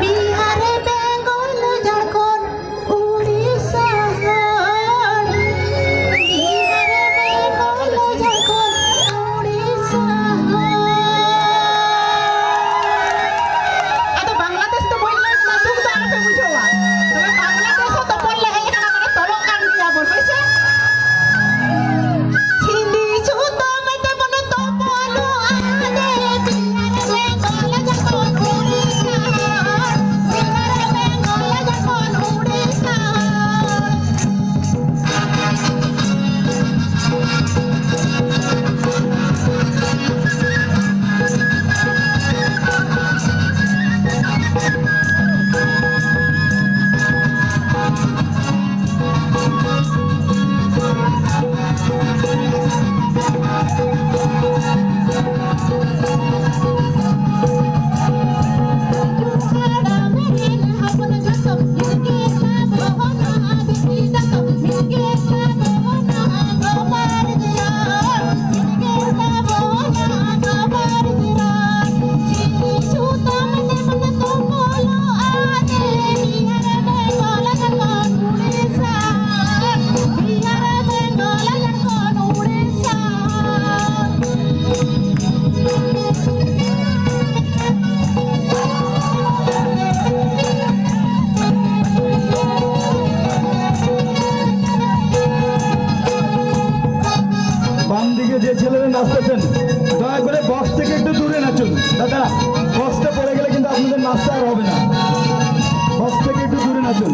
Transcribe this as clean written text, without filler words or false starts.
বিহারে বেঙ্গল ঝাড়খণ্ড উড়িষ্যা বিহারে বেঙ্গল ঝাড়খণ্ড উড়িষ্যা আতো বাংলাদেশ তো বললে না তুমি তো আমাকে বুঝাওয়া তবে বাংলাদেশ তো বললে এই এখানে মানে তলক কান দিয়া বল হইছে ছিলি ছুতো মতে মনে তো বলো আদে বিহারে বেঙ্গল ঝাড়খণ্ড উড়িষ্যা বিহারে বেঙ্গল ঝাড়খণ্ড উড়িষ্যা বাম দিকে যে ছেলেরা নাচতেছেন দয়া করে বক্স থেকে একটু দূরে নাচুন। দাদা বক্সটা পড়ে গেলে কিন্তু আপনাদের নাচটা আর হবে না, বক্স থেকে একটু দূরে নাচুন।